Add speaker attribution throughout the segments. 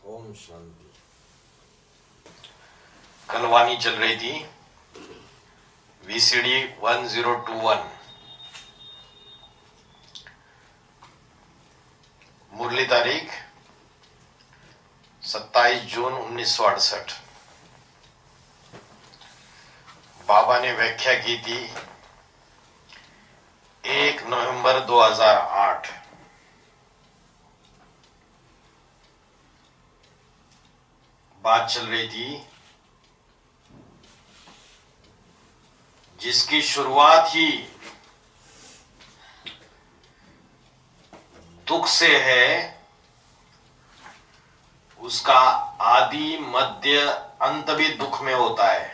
Speaker 1: ओम शांति।
Speaker 2: कल वाणी चल रही थी VCD 1021। मुरली तारीख 27 जून 1968। बाबा ने व्याख्या की थी 1 नवंबर 2008। बात चल रही थी जिसकी शुरुआत ही दुख से है, उसका आदि मध्य अंत भी दुख में होता है।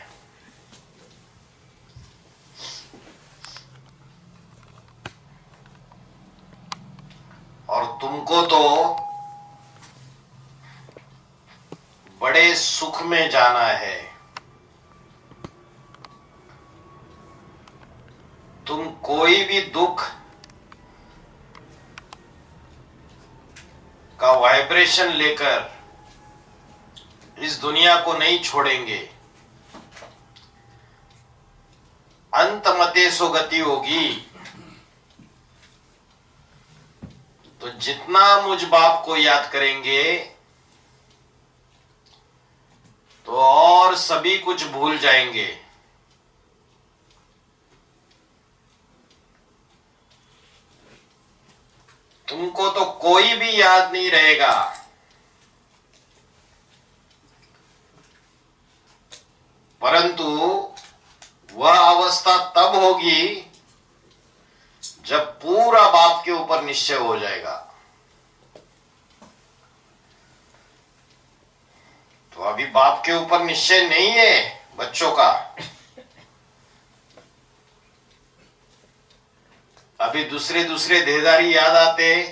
Speaker 2: और तुमको तो बड़े सुख में जाना है। तुम कोई भी दुख का वाइब्रेशन लेकर इस दुनिया को नहीं छोड़ेंगे। अंत मते सो गति होगी। तो जितना मुझ बाप को याद करेंगे तो और सभी कुछ भूल जाएंगे। तुमको तो कोई भी याद नहीं रहेगा। परंतु वह अवस्था तब होगी जब पूरा बाप के ऊपर निश्चय हो जाएगा। तो अभी बाप के ऊपर निश्चय नहीं है बच्चों का। अभी दूसरे दूसरे देहधारी याद आते।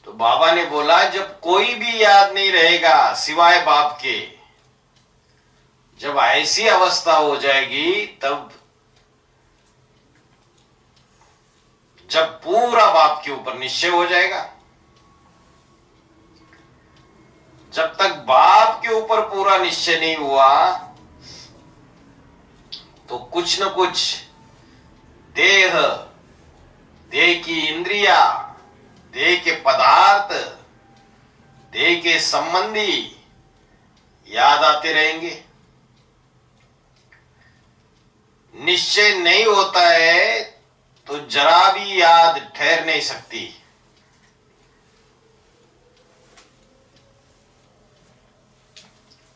Speaker 2: तो बाबा ने बोला जब कोई भी याद नहीं रहेगा सिवाय बाप के, जब ऐसी अवस्था हो जाएगी तब जब पूरा बाप के ऊपर निश्चय हो जाएगा। जब तक बाप के ऊपर पूरा निश्चय नहीं हुआ तो कुछ न कुछ देह, देह की इंद्रिया, देह के पदार्थ, देह के संबंधी याद आते रहेंगे। निश्चय नहीं होता है तो जरा भी याद ठहर नहीं सकती।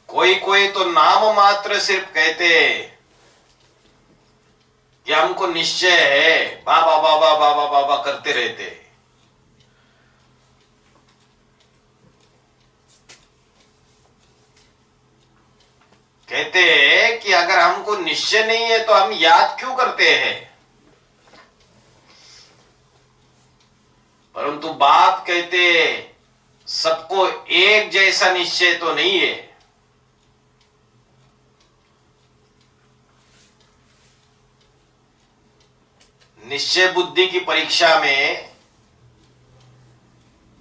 Speaker 2: कोई कोई तो नाम मात्र सिर्फ कहते हैं कि हमको निश्चय है, बाबा बाबा बाबा बाबा करते रहते। कहते हैं कि अगर हमको निश्चय नहीं है तो हम याद क्यों करते हैं। परंतु बाप कहते सबको एक जैसा निश्चय तो नहीं है। निश्चय बुद्धि की परीक्षा में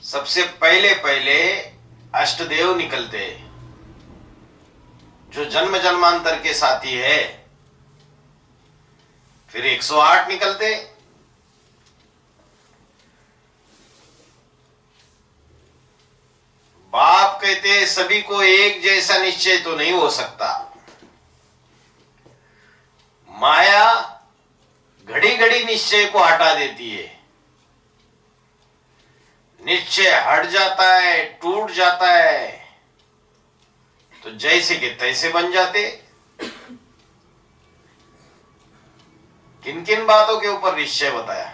Speaker 2: सबसे पहले पहले अष्टदेव निकलते हैं, जो जन्म जन्मांतर के साथी है। फिर 108 निकलते। बाप कहते सभी को एक जैसा निश्चय तो नहीं हो सकता। माया घड़ी घड़ी निश्चय को हटा देती है। निश्चय हट जाता है, टूट जाता है तो जैसे के तैसे बन जाते। किन किन बातों के ऊपर निश्चय बताया?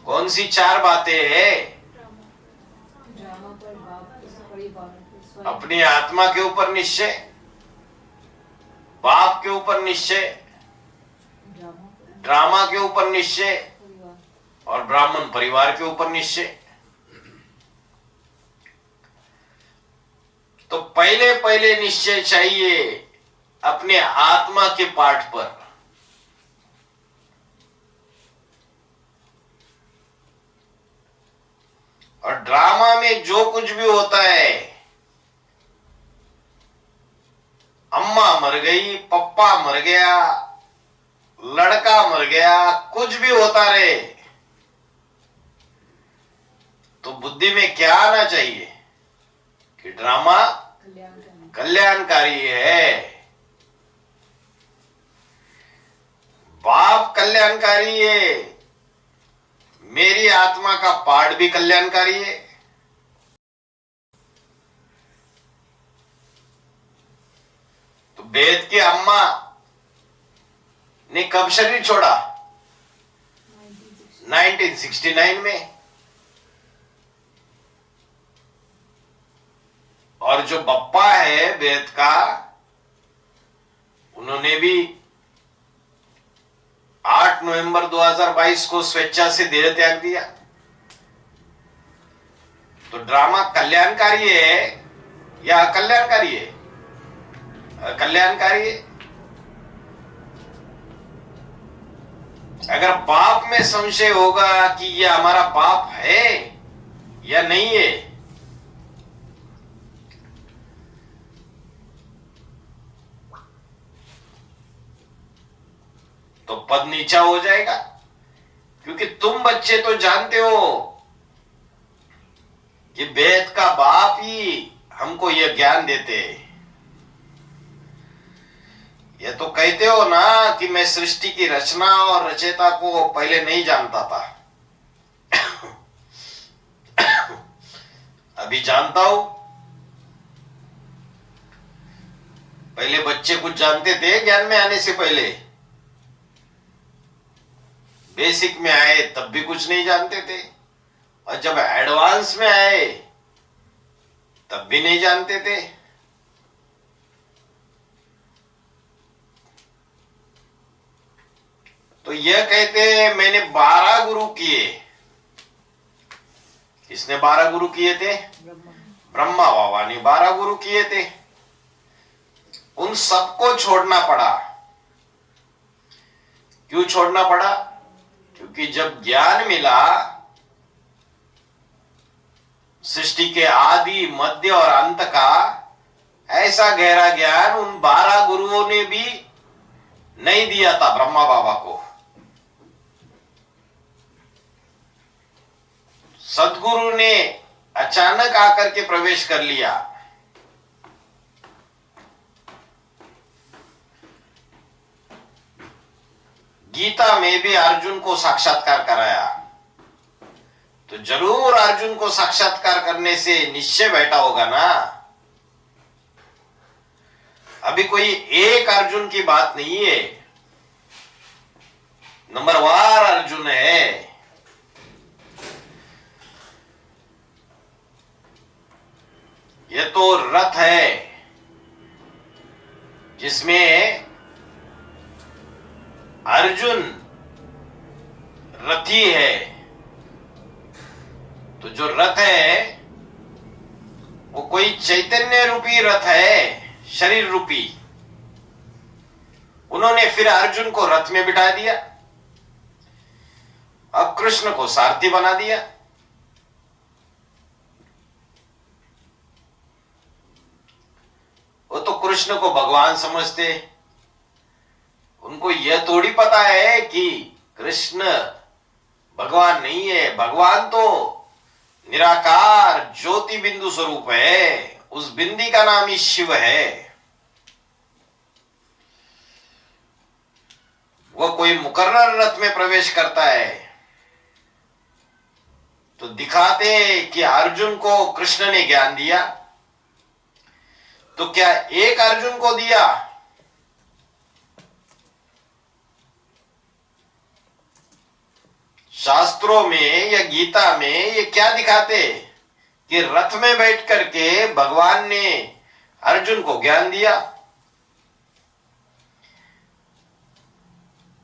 Speaker 2: कौन सी 4 बातें हैं? अपनी आत्मा के ऊपर निश्चय, बाप के ऊपर निश्चय, ड्रामा के ऊपर निश्चय और ब्राह्मण परिवार के ऊपर निश्चय। तो पहले पहले निश्चय चाहिए अपने आत्मा के पाठ पर। और ड्रामा में जो कुछ भी होता है, अम्मा मर गई, पप्पा मर गया, लड़का मर गया, कुछ भी होता रहे, तो बुद्धि में क्या आना चाहिए कि ड्रामा कल्याणकारी है, बाप कल्याणकारी है, मेरी आत्मा का पाठ भी कल्याणकारी है। तो वेद की अम्मा ने कब शरीर छोड़ा? 1969 में। और जो बप्पा है वेद का, उन्होंने भी 8 नवंबर 2022 को स्वेच्छा से देह त्याग दिया। तो ड्रामा कल्याणकारी है या अकल्याणकारी है? कल्याणकारी है। अगर पाप में संशय होगा कि यह हमारा पाप है या नहीं है, तो पद नीचा हो जाएगा। क्योंकि तुम बच्चे तो जानते हो कि वेद का बाप ही हमको यह ज्ञान देते। ये तो कहते हो ना कि मैं सृष्टि की रचना और रचयिता को पहले नहीं जानता था, अभी जानता हूं। पहले बच्चे कुछ जानते थे ज्ञान में आने से पहले? बेसिक में आए तब भी कुछ नहीं जानते थे, और जब एडवांस में आए तब भी नहीं जानते थे। तो यह कहते हैं मैंने 12 गुरु किए। किसने 12 गुरु किए थे? ब्रह्मा बाबा ने 12 गुरु किए थे। उन सबको छोड़ना पड़ा। क्यों छोड़ना पड़ा? क्योंकि जब ज्ञान मिला सृष्टि के आदि मध्य और अंत का, ऐसा गहरा ज्ञान उन 12 गुरुओं ने भी नहीं दिया था ब्रह्मा बाबा को। सदगुरु ने अचानक आकर के प्रवेश कर लिया। गीता में भी अर्जुन को साक्षात्कार कराया। तो जरूर अर्जुन को साक्षात्कार करने से निश्चय बैठा होगा ना। अभी कोई एक अर्जुन की बात नहीं है, नंबरवार अर्जुन है। ये तो रथ है जिसमें अर्जुन रथी है। तो जो रथ है वो कोई चैतन्य रूपी रथ है, शरीर रूपी। उन्होंने फिर अर्जुन को रथ में बिठा दिया, अब कृष्ण को सारथी बना दिया। वो तो कृष्ण को भगवान समझते, उनको यह थोड़ी पता है कि कृष्ण भगवान नहीं है। भगवान तो निराकार ज्योति बिंदु स्वरूप है, उस बिंदी का नाम ही शिव है। वह कोई मुकर्रर रथ में प्रवेश करता है तो दिखाते कि अर्जुन को कृष्ण ने ज्ञान दिया। तो क्या एक अर्जुन को दिया? शास्त्रों में या गीता में ये क्या दिखाते कि रथ में बैठ करके भगवान ने अर्जुन को ज्ञान दिया।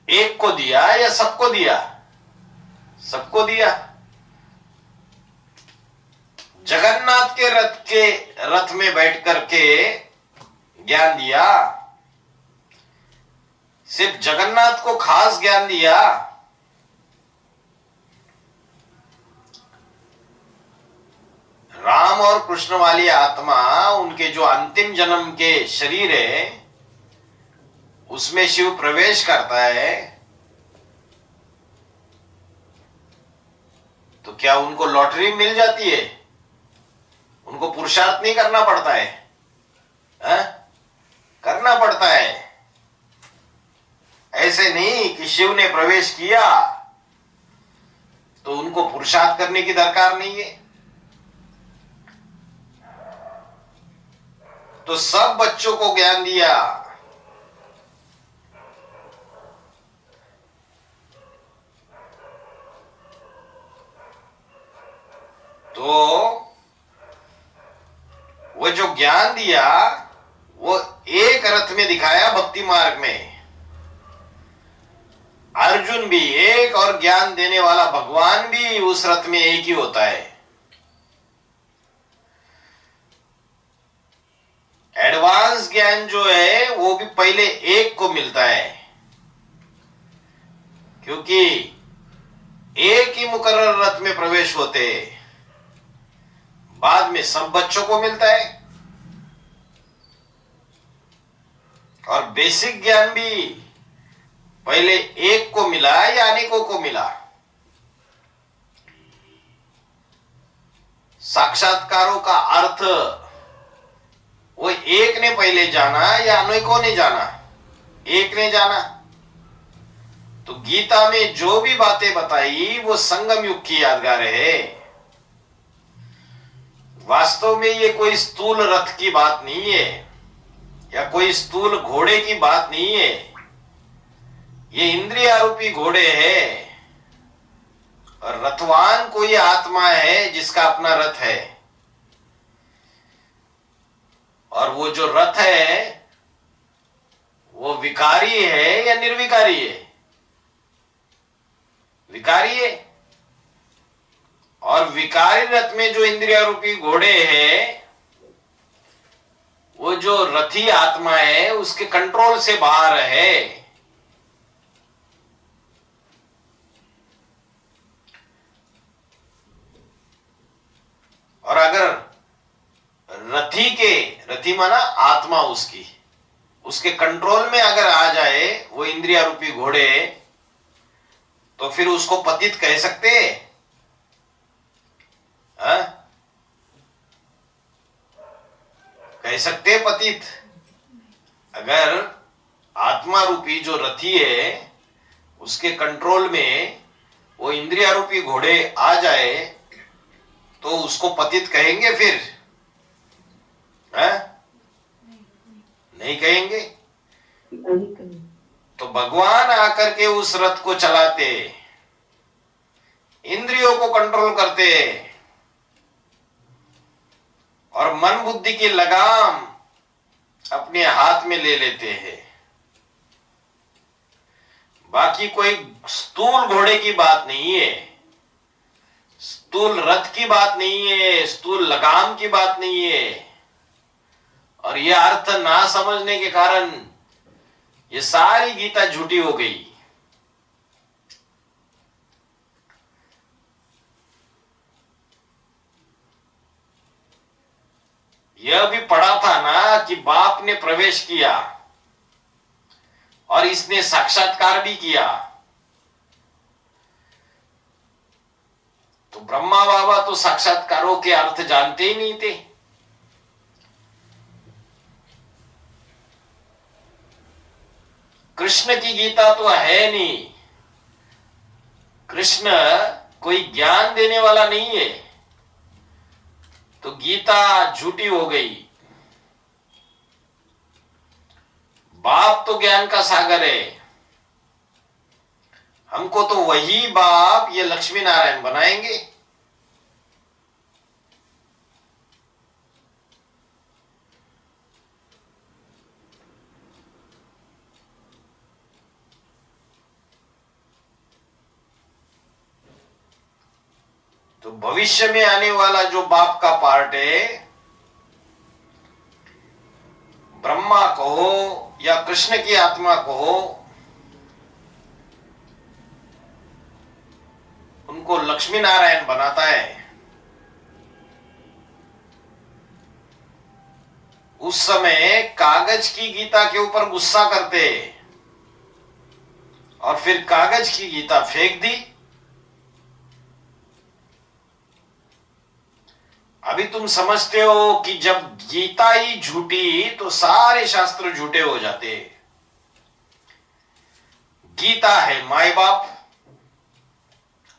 Speaker 2: एक को दिया या सबको दिया? सबको दिया। जगन्नाथ के रथ में बैठ करके ज्ञान दिया। सिर्फ जगन्नाथ को खास ज्ञान दिया। राम और कृष्ण वाली आत्मा उनके जो अंतिम जन्म के शरीर है उसमें शिव प्रवेश करता है, तो क्या उनको लॉटरी मिल जाती है? उनको पुरुषार्थ नहीं करना पड़ता है? करना पड़ता है। ऐसे नहीं कि शिव ने प्रवेश किया तो उनको पुरुषार्थ करने की दरकार नहीं है। तो सब बच्चों को ज्ञान दिया। तो वो जो ज्ञान दिया वो एक रथ में दिखाया भक्ति मार्ग में। अर्जुन भी एक और ज्ञान देने वाला भगवान भी उस रथ में एक ही होता है। एडवांस ज्ञान जो है वो भी पहले एक को मिलता है, क्योंकि एक ही मुकर्रर रथ में प्रवेश होते, बाद में सब बच्चों को मिलता है। और बेसिक ज्ञान भी पहले एक को मिला या अनेकों को मिला। साक्षात्कारों का अर्थ वो एक ने पहले जाना या अनेकों ने जाना? एक ने जाना। तो गीता में जो भी बातें बताई वो संगम युग की यादगार है। वास्तव में ये कोई स्थूल रथ की बात नहीं है या कोई स्थूल घोड़े की बात नहीं है। ये इंद्रिय आरूपी घोड़े है और रथवान कोई आत्मा है जिसका अपना रथ है। और वो जो रथ है वो विकारी है या निर्विकारी है? विकारी है। और विकारी रथ में जो इंद्रिय रूपी घोड़े हैं, वो जो रथी आत्मा है उसके कंट्रोल से बाहर है। और अगर रथी माना आत्मा उसके कंट्रोल में अगर आ जाए वो इंद्रिय रूपी घोड़े, तो फिर उसको पतित कह सकते हैं? कह सकते हैं पतित? अगर आत्मा रूपी जो रथी है उसके कंट्रोल में वो इंद्रिय रूपी घोड़े आ जाए तो उसको पतित कहेंगे फिर? नहीं कहेंगे। तो भगवान आकर के उस रथ को चलाते, इंद्रियों को कंट्रोल करते और मन बुद्धि की लगाम अपने हाथ में ले लेते हैं। बाकी कोई स्थूल घोड़े की बात नहीं है, स्थूल रथ की बात नहीं है, स्थूल लगाम की बात नहीं है। और यह अर्थ ना समझने के कारण ये सारी गीता झूठी हो गई। यह भी पढ़ा था ना कि बाप ने प्रवेश किया और इसने साक्षात्कार भी किया। तो ब्रह्मा बाबा तो साक्षात्कारों के अर्थ जानते ही नहीं थे। कृष्ण की गीता तो है नहीं। कृष्ण कोई ज्ञान देने वाला नहीं है, तो गीता झूठी हो गई। बाप तो ज्ञान का सागर है। हमको तो वही बाप ये लक्ष्मी नारायण बनाएंगे। तो भविष्य में आने वाला जो बाप का पार्ट है, ब्रह्मा को या कृष्ण की आत्मा को, उनको लक्ष्मी नारायण बनाता है। उस समय कागज की गीता के ऊपर गुस्सा करते और फिर कागज की गीता फेंक दी। अभी तुम समझते हो कि जब गीता ही झूठी तो सारे शास्त्र झूठे हो जाते। गीता है माई बाप,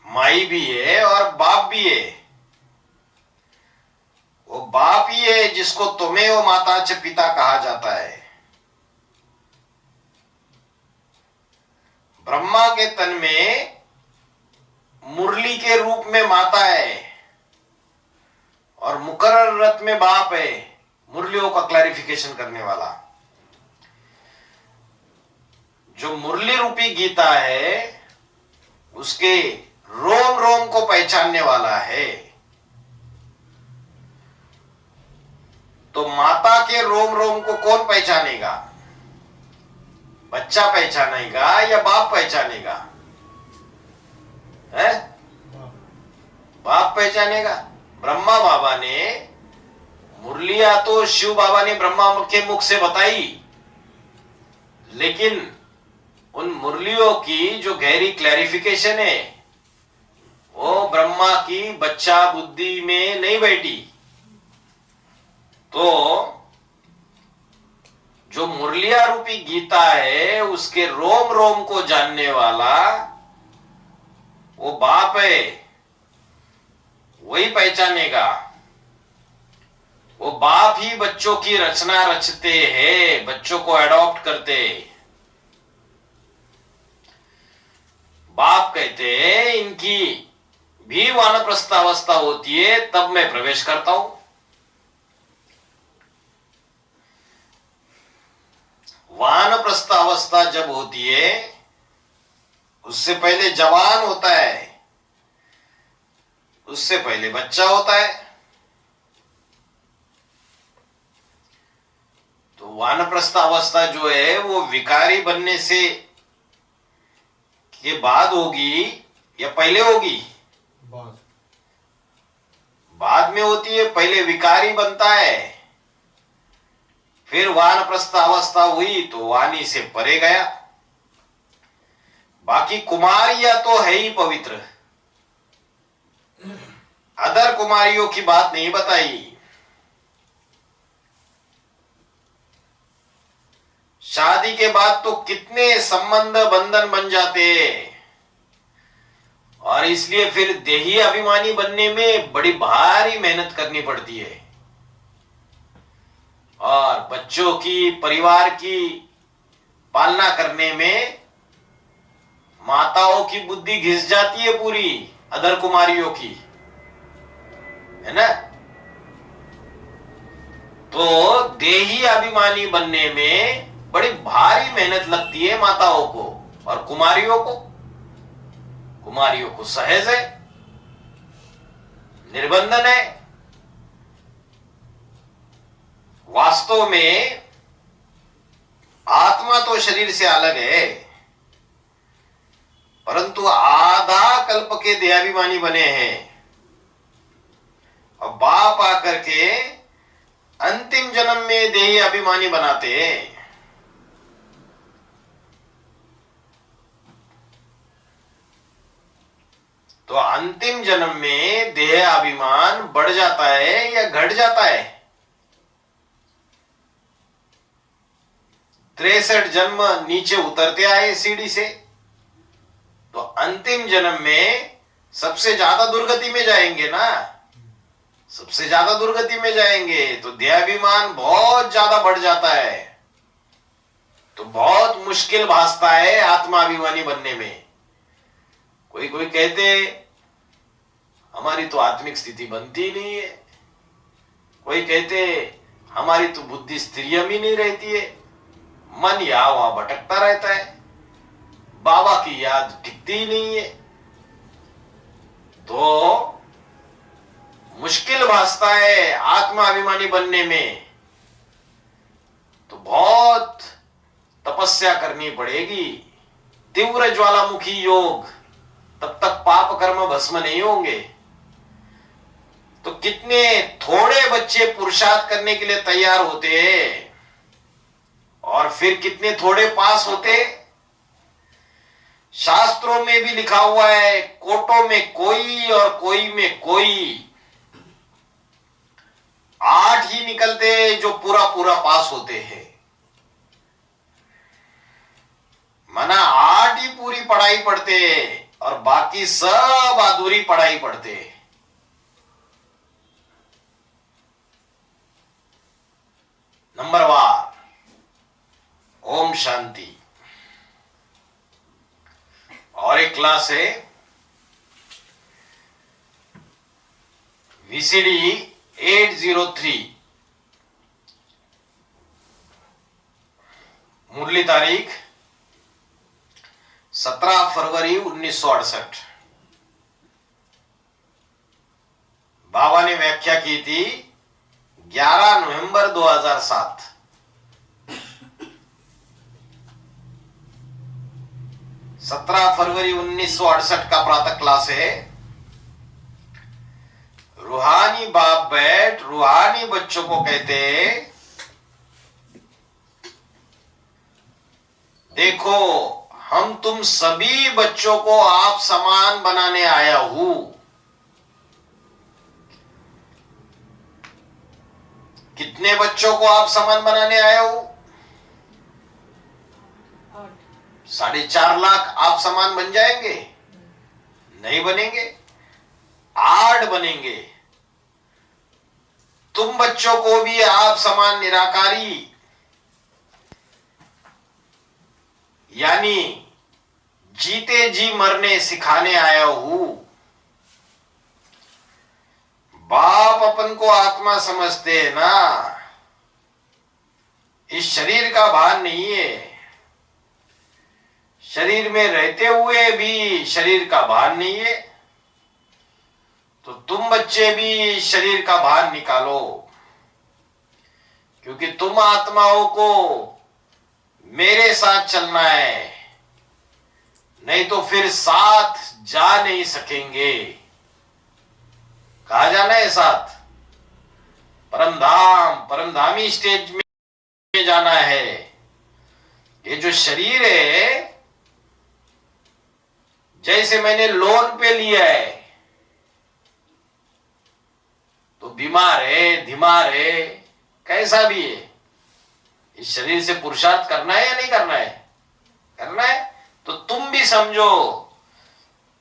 Speaker 2: माई भी है और बाप भी है। वो बाप ही है जिसको त्वमेव माता च पिता कहा जाता है। ब्रह्मा के तन में मुरली के रूप में माता है और मुकर्रर रथ में बाप है, मुरलियों का क्लैरिफिकेशन करने वाला। जो मुरली रूपी गीता है उसके रोम रोम को पहचानने वाला है। तो माता के रोम रोम को कौन पहचानेगा? बच्चा पहचानेगा या बाप पहचानेगा? है? बाप पहचानेगा। ब्रह्मा बाबा ने मुरलिया तो शिव बाबा ने ब्रह्मा के मुख से बताई, लेकिन उन मुरलियों की जो गहरी क्लैरिफिकेशन है वो ब्रह्मा की बच्चा बुद्धि में नहीं बैठी। तो जो मुरलिया रूपी गीता है उसके रोम रोम को जानने वाला वो बाप है, वही पहचानेगा। वो बाप ही बच्चों की रचना रचते हैं, बच्चों को एडॉप्ट करते। बाप कहते हैं इनकी भी वानप्रस्थ अवस्था होती है तब मैं प्रवेश करता हूं। वानप्रस्थ अवस्था जब होती है उससे पहले जवान होता है, उससे पहले बच्चा होता है। तो वानप्रस्थ अवस्था जो है वो विकारी बनने से के बाद होगी या पहले होगी? बाद में होती है। पहले विकारी बनता है, फिर वानप्रस्थ अवस्था हुई तो वाणी से परे गया। बाकी कुमारियां तो है ही पवित्र, अदर कुमारियों की बात नहीं बताई। शादी के बाद तो कितने संबंध बंधन बन जाते हैं और इसलिए फिर देही अभिमानी बनने में बड़ी भारी मेहनत करनी पड़ती है और बच्चों की, परिवार की पालना करने में माताओं की बुद्धि घिस जाती है पूरी, अदर कुमारियों की, है ना। तो देही अभिमानी बनने में बड़ी भारी मेहनत लगती है माताओं को और कुमारियों को सहज है, निर्बंधन है। वास्तव में आत्मा तो शरीर से अलग है, परंतु आधा कल्प के देहाभिमानी बने हैं और बाप आकर के अंतिम जन्म में देही अभिमानी बनाते हैं। तो अंतिम जन्म में देह अभिमान बढ़ जाता है या घट जाता है? 63 जन्म नीचे उतरते आए सीढ़ी से, तो अंतिम जन्म में सबसे ज्यादा दुर्गति में जाएंगे ना, सबसे ज्यादा दुर्गति में जाएंगे। तो देहाभिमान बहुत ज्यादा बढ़ जाता है, तो बहुत मुश्किल भासता है आत्माभिमानी बनने में। कोई कोई कहते हमारी तो आत्मिक स्थिति बनती नहीं है, कोई कहते हमारी तो बुद्धि स्थिरियम ही नहीं रहती है, मन यहाँ वहां भटकता रहता है, बाबा की याद टिकती ही नहीं है। तो मुश्किल भासता है आत्माभिमानी बनने में, तो बहुत तपस्या करनी पड़ेगी, तीव्र ज्वालामुखी योग, तब तक पाप कर्म भस्म नहीं होंगे। तो कितने थोड़े बच्चे पुरुषार्थ करने के लिए तैयार होते हैं और फिर कितने थोड़े पास होते। शास्त्रों में भी लिखा हुआ है, कोटों में कोई और कोई में कोई, 8 ही निकलते जो पूरा पूरा पास होते हैं। मना 8 ही पूरी पढ़ाई पढ़ते और बाकी सब अधूरी पढ़ाई पढ़ते। नंबर 1, ओम शांति। और एक क्लास है VCD 803, मुरली तारीख 17 फरवरी 1968। बाबा ने व्याख्या की थी 11 नवंबर 2007। सत्रह फरवरी 1968 का प्रातः क्लास है। रूहानी बाप बैठ रूहानी बच्चों को कहते हैं, देखो हम तुम सभी बच्चों को आप समान बनाने आया हूं। कितने बच्चों को आप समान बनाने आया हूं? 4.5 लाख आप समान बन जाएंगे? नहीं बनेंगे, 8 बनेंगे। तुम बच्चों को भी आप समान निराकारी यानी जीते जी मरने सिखाने आया हूं। बाप अपन को आत्मा समझते हैं ना, इस शरीर का भान नहीं है। शरीर में रहते हुए भी शरीर का भान नहीं है, तो तुम बच्चे भी शरीर का भान निकालो, क्योंकि तुम आत्माओं को मेरे साथ चलना है, नहीं तो फिर साथ जा नहीं सकेंगे। कहा जाना है साथ? परमधाम, परमधामी स्टेज में जाना है। ये जो शरीर है जैसे मैंने लोन पे लिया है, तो बीमार है, धीमार है, कैसा भी है, इस शरीर से पुरुषार्थ करना है या नहीं करना है? करना है। तो तुम भी समझो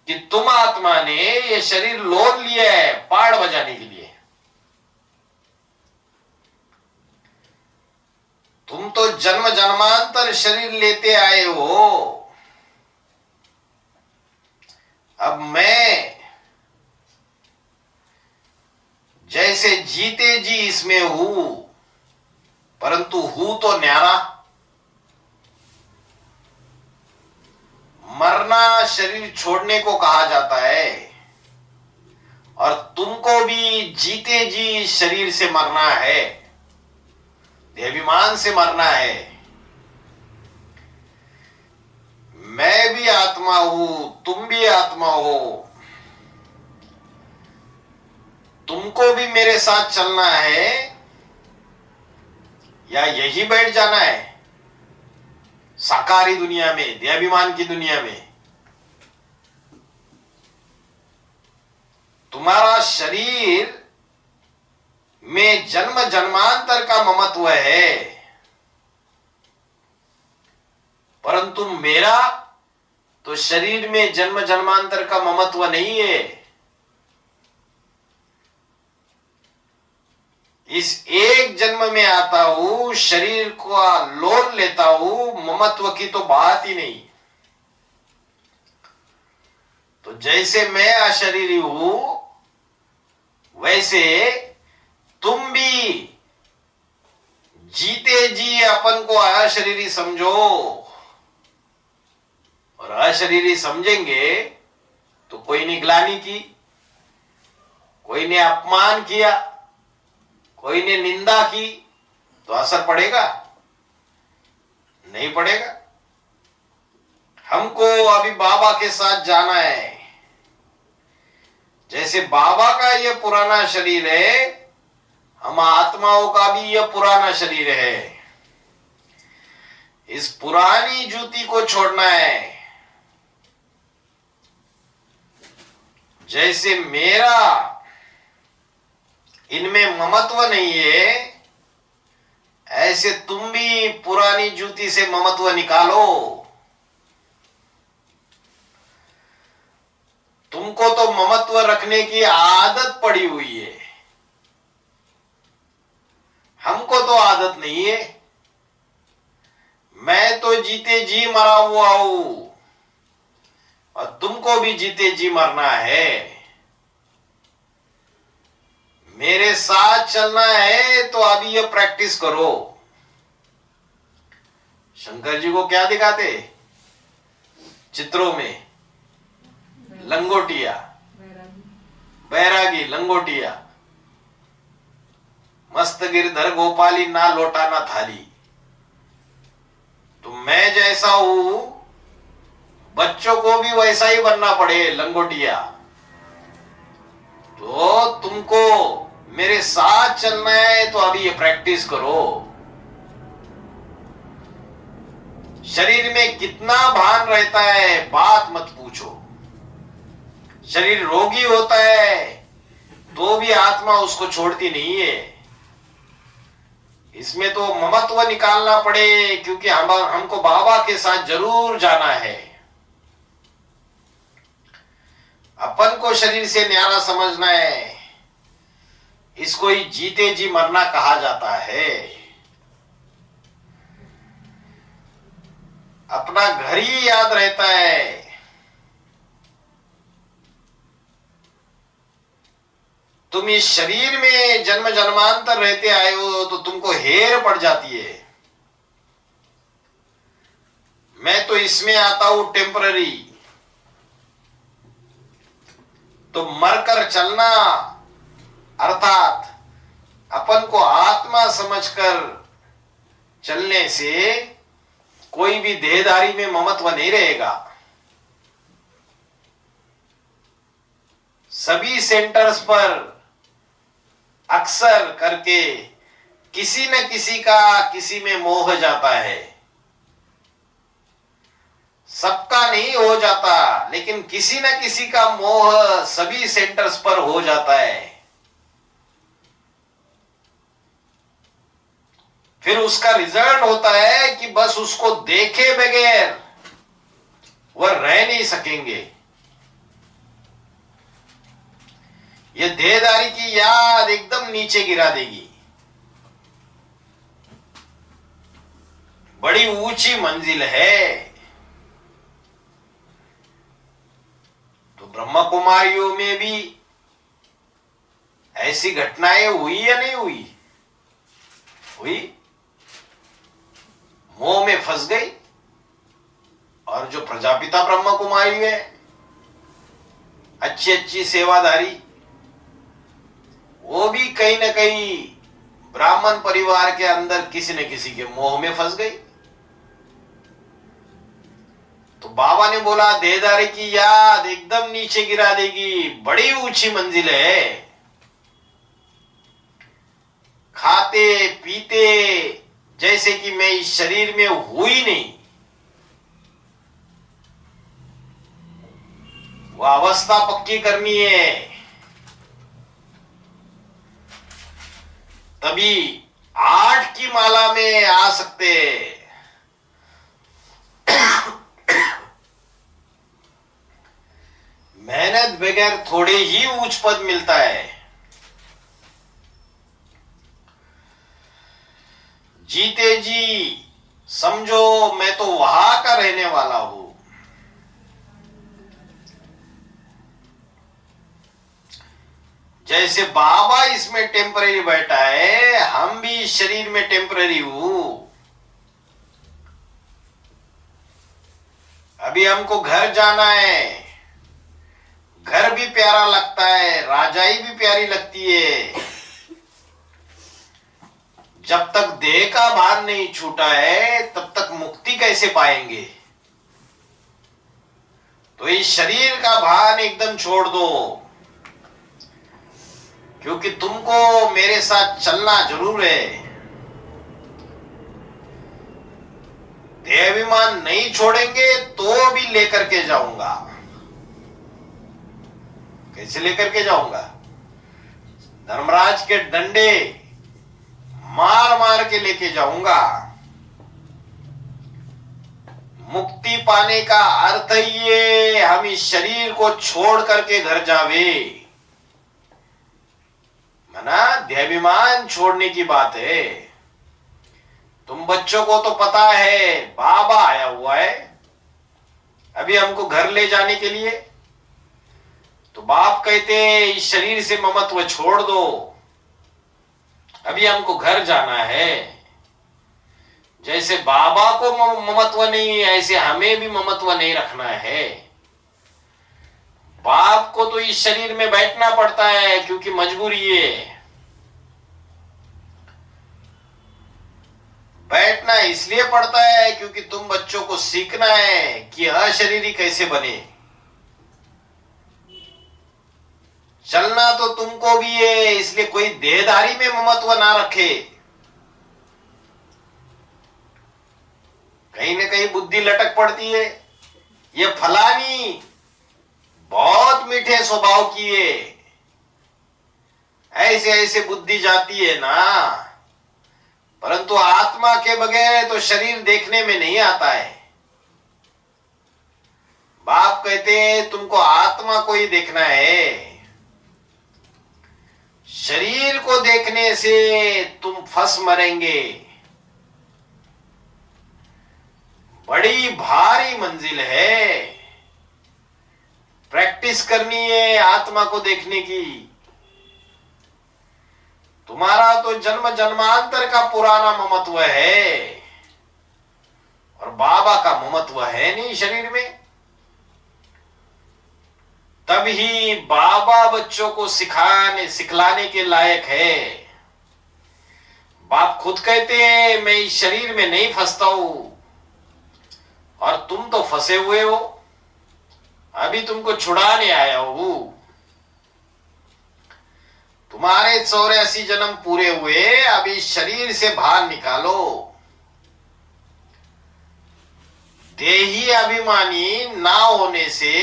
Speaker 2: कि तुम आत्मा ने ये शरीर लोन लिया है पहाड़ बजाने के लिए। तुम तो जन्म जन्मांतर शरीर लेते आए हो। अब मैं जैसे जीते जी इसमें हूं, परंतु हूं तो न्यारा। मरना शरीर छोड़ने को कहा जाता है, और तुमको भी जीते जी शरीर से मरना है, देहाभिमान से मरना है। मैं भी आत्मा हूं, तुम भी आत्मा हो, तुमको भी मेरे साथ चलना है या यही बैठ जाना है साकारी दुनिया में, देहाभिमान की दुनिया में? तुम्हारा शरीर में जन्म जन्मांतर का ममत्व है, परंतु मेरा तो शरीर में जन्म जन्मांतर का ममत्व नहीं है। इस एक जन्म में आता हूं, शरीर का लोन लेता हूं, ममत्व की तो बात ही नहीं। तो जैसे मैं अशरीरी हूं, वैसे तुम भी जीते जी अपन को अशरीरी समझो, और अशरीरी समझेंगे तो कोई ने ग्लानि की, कोई ने अपमान किया, कोई ने निंदा की, तो असर पड़ेगा? नहीं पड़ेगा। हमको अभी बाबा के साथ जाना है, जैसे बाबा का ये पुराना शरीर है, हम आत्माओं का भी ये पुराना शरीर है। इस पुरानी जूती को छोड़ना है। जैसे मेरा इनमें ममत्व नहीं है, ऐसे तुम भी पुरानी जूती से ममत्व निकालो। तुमको तो ममत्व रखने की आदत पड़ी हुई है, हमको तो आदत नहीं है। मैं तो जीते जी मरा हुआ हूं और तुमको भी जीते जी मरना है। मेरे साथ चलना है तो अभी ये प्रैक्टिस करो। शंकर जी को क्या दिखाते चित्रों में? लंगोटिया, बैरागी लंगोटिया। मस्त गिरधर गोपाली ना लोटा ना थाली। तो मैं जैसा हूं, बच्चों को भी वैसा ही बनना पड़े, लंगोटिया। तो तुमको मेरे साथ चलना है तो अभी ये प्रैक्टिस करो। शरीर में कितना भान रहता है बात मत पूछो। शरीर रोगी होता है तो भी आत्मा उसको छोड़ती नहीं है। इसमें तो ममत्व निकालना पड़े, क्योंकि हमको बाबा के साथ जरूर जाना है। अपन को शरीर से न्यारा समझना है। इसको ही जीते जी मरना कहा जाता है। अपना घर ही याद रहता है। तुम इस शरीर में जन्म जन्मांतर रहते आए हो तो तुमको हेर पड़ जाती है। मैं तो इसमें आता हूं टेम्पररी, तो मरकर चलना अर्थात अपन को आत्मा समझकर चलने से कोई भी देहधारी में ममत्व नहीं रहेगा। सभी सेंटर्स पर अक्सर करके किसी न किसी का किसी में मोह जाता है। सबका नहीं हो जाता, लेकिन किसी न किसी का मोह सभी सेंटर्स पर हो जाता है। फिर उसका रिजल्ट होता है कि बस उसको देखे बगैर वह रह नहीं सकेंगे। ये देहदारी की याद एकदम नीचे गिरा देगी। बड़ी ऊंची मंजिल है। तो ब्रह्म कुमारियों में भी ऐसी घटनाएं हुई या नहीं हुई? हुई। मोह में फंस गई। और जो प्रजापिता ब्रह्म कुमारी है, अच्छी अच्छी सेवाधारी, वो भी कहीं न कहीं ब्राह्मण परिवार के अंदर किसी न किसी के मोह में फंस गई। तो बाबा ने बोला देहदारी की याद एकदम नीचे गिरा देगी। बड़ी ऊंची मंजिल है। खाते पीते जैसे कि मैं इस शरीर में हूं ही नहीं, वो अवस्था पक्की करनी है। तभी 8 की माला में आ सकते। मेहनत बगैर थोड़े ही ऊंच पद मिलता है। जीते जी समझो मैं तो वहां का रहने वाला हूं। जैसे बाबा इसमें टेम्पररी बैठा है, हम भी इस शरीर में टेम्पररी हूं। अभी हमको घर जाना है। घर भी प्यारा लगता है, राजाई भी प्यारी लगती है। जब तक देह का भान नहीं छूटा है तब तक मुक्ति कैसे पाएंगे? तो इस शरीर का भान एकदम छोड़ दो। क्योंकि तुमको मेरे साथ चलना जरूर है। देहाभिमान नहीं छोड़ेंगे तो भी लेकर के जाऊंगा। कैसे लेकर के जाऊंगा? धर्मराज के डंडे मार मार के लेके जाऊंगा। मुक्ति पाने का अर्थ ये हम इस शरीर को छोड़ करके घर जावे, मना देहाभिमान छोड़ने की बात है। तुम बच्चों को तो पता है बाबा आया हुआ है अभी हमको घर ले जाने के लिए, तो बाप कहते इस शरीर से ममत्व छोड़ दो, अभी हमको घर जाना है। जैसे बाबा को ममत्व नहीं ऐसे हमें भी ममत्व नहीं रखना है। बाप को तो इस शरीर में बैठना पड़ता है क्योंकि मजबूरी है। बैठना इसलिए पड़ता है क्योंकि तुम बच्चों को सीखना है कि अशरीरी कैसे बने। चलना तो तुमको भी है, इसलिए कोई देहधारी में ममत्व ना रखे। कहीं न कहीं बुद्धि लटक पड़ती है, ये फलानी बहुत मीठे स्वभाव की है, ऐसे ऐसे बुद्धि जाती है ना। परंतु आत्मा के बगैर तो शरीर देखने में नहीं आता है। बाप कहते तुमको आत्मा को ही देखना है, शरीर को देखने से तुम फंस मरेंगे। बड़ी भारी मंजिल है, प्रैक्टिस करनी है आत्मा को देखने की। तुम्हारा तो जन्म जन्मांतर का पुराना ममत्व है और बाबा का ममत्व है नहीं शरीर में। तभी बाबा बच्चों को सिखलाने के लायक है। बाप खुद कहते हैं मैं इस शरीर में नहीं फंसता हूं, और तुम तो फंसे हुए हो, अभी तुमको छुड़ाने आया हूं। तुम्हारे 84 जन्म पूरे हुए, अभी शरीर से बाहर निकालो। देही अभिमानी ना होने से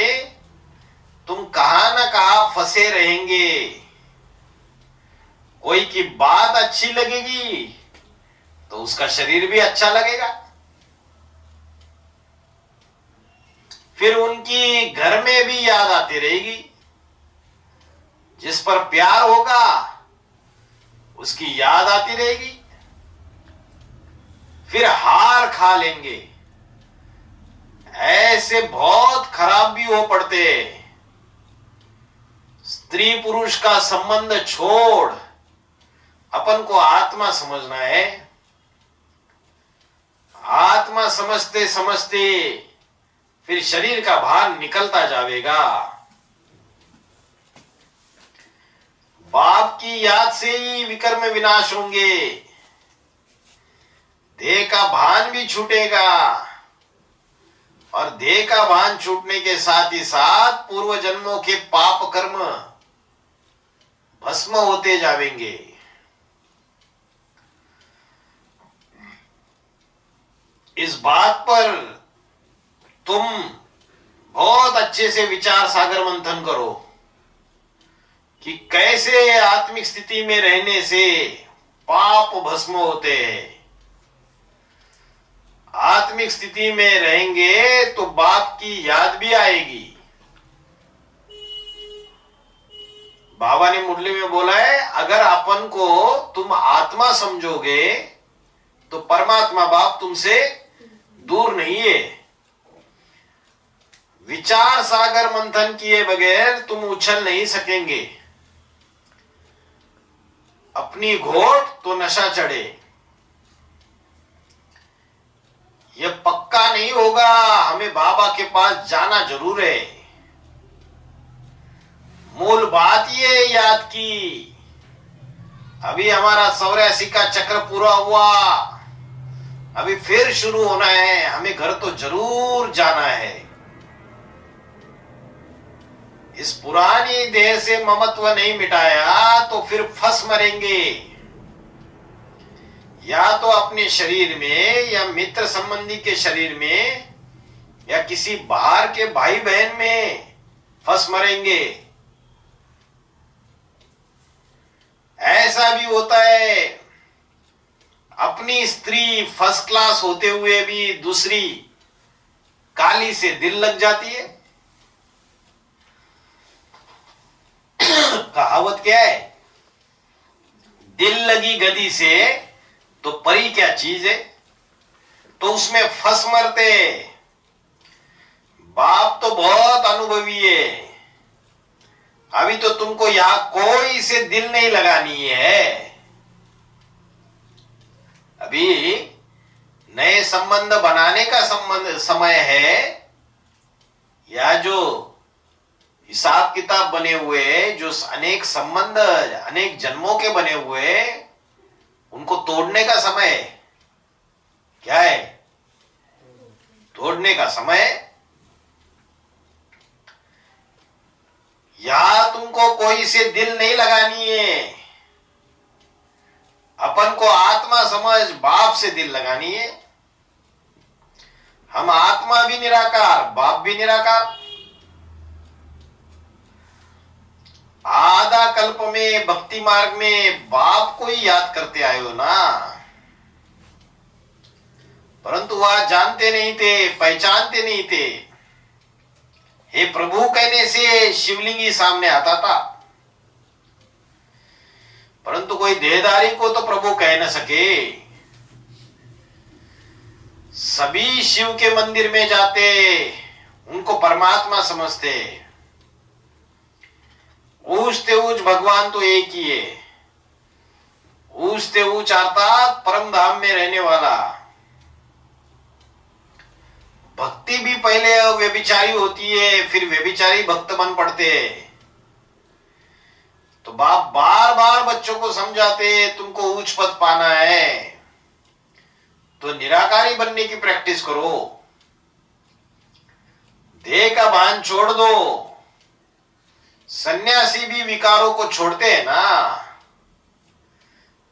Speaker 2: तुम कहां ना कहां फंसे रहेंगे। कोई की बात अच्छी लगेगी तो उसका शरीर भी अच्छा लगेगा, फिर उनकी घर में भी याद आती रहेगी। जिस पर प्यार होगा उसकी याद आती रहेगी, फिर हार खा लेंगे। ऐसे बहुत खराब भी हो पड़ते। स्त्री पुरुष का संबंध छोड़ अपन को आत्मा समझना है। आत्मा समझते समझते फिर शरीर का भार निकलता जाएगा। बाप की याद से ही विकर्म विनाश होंगे, देह का भान भी छूटेगा, और देह का भान छूटने के साथ ही साथ पूर्व जन्मों के पाप कर्म भस्म होते जाएंगे। इस बात पर तुम बहुत अच्छे से विचार सागर मंथन करो कि कैसे आत्मिक स्थिति में रहने से पाप भस्म होते हैं। आत्मिक स्थिति में रहेंगे तो बाप की याद भी आएगी। बाबा ने मुरली में बोला है, अगर अपन को तुम आत्मा समझोगे तो परमात्मा बाप तुमसे दूर नहीं है। विचार सागर मंथन किए बगैर तुम उछल नहीं सकेंगे। अपनी घोट तो नशा चढ़े, यह पक्का नहीं होगा। हमें बाबा के पास जाना जरूर है। मूल बात ये याद की, अभी हमारा 84 का चक्र पूरा हुआ, अभी फिर शुरू होना है। हमें घर तो जरूर जाना है। इस पुरानी देह से ममत्व नहीं मिटाया तो फिर फंस मरेंगे, या तो अपने शरीर में, या मित्र संबंधी के शरीर में, या किसी बाहर के भाई बहन में फंस मरेंगे। ऐसा भी होता है, अपनी स्त्री फर्स्ट क्लास होते हुए भी दूसरी काली से दिल लग जाती है। कहावत क्या है, दिल लगी गधी से तो परी क्या चीज है। तो उसमें फंस मरते। बाप तो बहुत अनुभवी है, अभी तो तुमको यहां कोई से दिल नहीं लगानी है। अभी नए संबंध बनाने का समय है, या जो हिसाब किताब बने हुए, जो अनेक संबंध अनेक जन्मों के बने हुए, उनको तोड़ने का समय है। क्या है? तोड़ने का समय है। या तुमको कोई से दिल नहीं लगानी है, अपन को आत्मा समझ बाप से दिल लगानी है। हम आत्मा भी निराकार, बाप भी निराकार। आधा कल्प में भक्ति मार्ग में बाप को ही याद करते आए हो ना, परंतु वह जानते नहीं थे, पहचानते नहीं थे। हे प्रभु कहने से शिवलिंगी सामने आता था, परंतु कोई देहधारी को तो प्रभु कह न सके। सभी शिव के मंदिर में जाते, उनको परमात्मा समझते। ऊंचते ऊंच भगवान तो एक ही है, ऊंचते ऊंच अर्थात परम धाम में रहने वाला। भक्ति भी पहले व्यभिचारी होती है, फिर व्यभिचारी भक्त बन पड़ते। तो बाप बार बार बच्चों को समझाते, तुमको उच्च पद पाना है तो निराकारी बनने की प्रैक्टिस करो, देह का भान छोड़ दो। सन्यासी भी विकारों को छोड़ते हैं ना।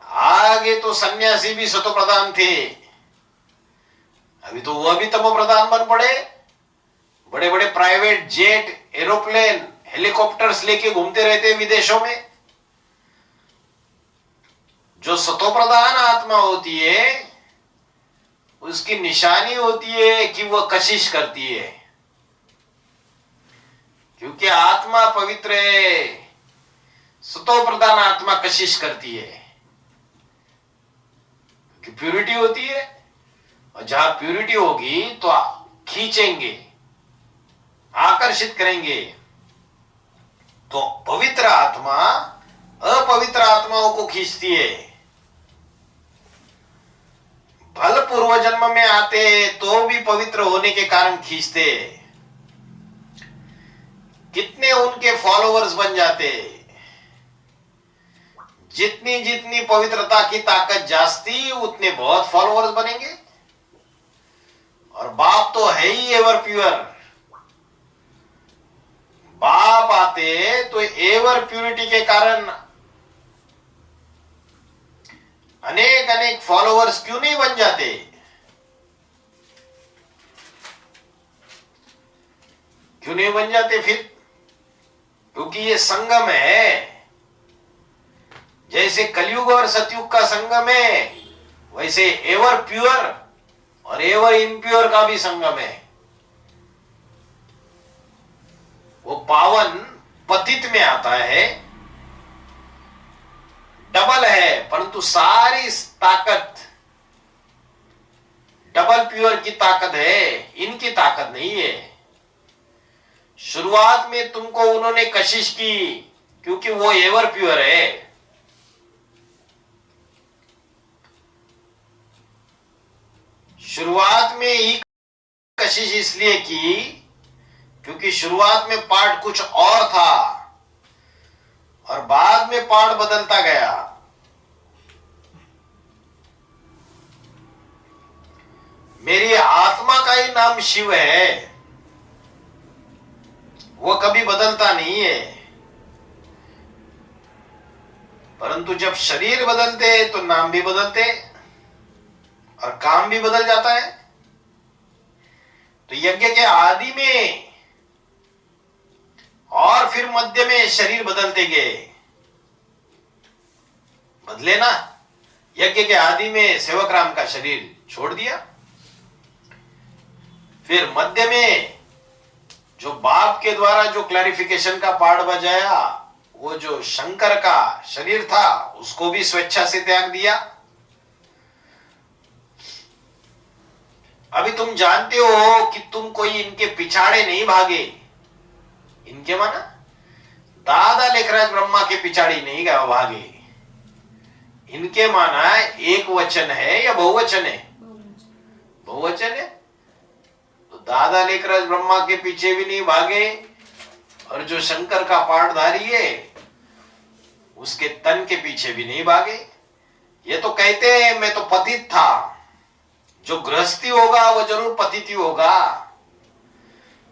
Speaker 2: आगे तो सन्यासी भी सतो प्रधान थे, अभी तो वह भी तमो प्रधान बन पड़े। बड़े बड़े प्राइवेट जेट, एरोप्लेन, हेलीकॉप्टर्स लेके घूमते रहते विदेशों में। जो सतो प्रधान आत्मा होती है, उसकी निशानी होती है कि वह कशिश करती है, क्योंकि आत्मा पवित्र है। सतो प्रधान आत्मा कशिश करती है, क्योंकि प्यूरिटी होती है, और जहां प्यूरिटी होगी तो खींचेंगे, आकर्षित करेंगे। तो पवित्र आत्मा अपवित्र आत्माओं को खींचती है। भल पूर्व जन्म में आते तो भी पवित्र होने के कारण खींचते, कितने उनके फॉलोअर्स बन जाते। जितनी जितनी पवित्रता की ताकत जास्ती, उतने बहुत फॉलोअर्स बनेंगे। और बाप तो है ही एवर प्योर। बाप आते तो एवर प्यूरिटी के कारण अनेक अनेक फॉलोअर्स क्यों नहीं बन जाते? क्यों नहीं बन जाते फिर? क्योंकि ये संगम है। जैसे कलयुग और सतयुग का संगम है, वैसे एवर प्योर और एवर इम्प्योर का भी संगम है। वो पावन पतित में आता है, डबल है, परंतु सारी ताकत डबल प्योर की ताकत है, इनकी ताकत नहीं है। शुरुआत में तुमको उन्होंने कशिश की, क्योंकि वो एवर प्योर है। शुरुआत में ही कशिश इसलिए की क्योंकि शुरुआत में पार्ट कुछ और था, और बाद में पार्ट बदलता गया। मेरी आत्मा का ही नाम शिव है, वो कभी बदलता नहीं है, परंतु जब शरीर बदलते तो नाम भी बदलते और काम भी बदल जाता है। तो यज्ञ के आदि में और फिर मध्य में शरीर बदलते गए, बदले ना। यज्ञ के आदि में सेवक राम का शरीर छोड़ दिया, फिर मध्य में जो बाप के द्वारा जो क्लैरिफिकेशन का पार्ट बजाया, वो जो शंकर का शरीर था उसको भी स्वेच्छा से त्याग दिया। अभी तुम जानते हो कि तुम कोई इनके पिछाड़े नहीं भागे। इनके माना दादा लेखराज ब्रह्मा के पिछाड़ी नहीं गए भागे। इनके माना एक वचन है या बहुवचन है? बहुवचन है। तो दादा लेखराज ब्रह्मा के पीछे भी नहीं भागे, और जो शंकर का पाठधारी है उसके तन के पीछे भी नहीं भागे। ये तो कहते हैं मैं तो पतित था। जो गृहस्थी होगा वो जरूर पतित ही होगा।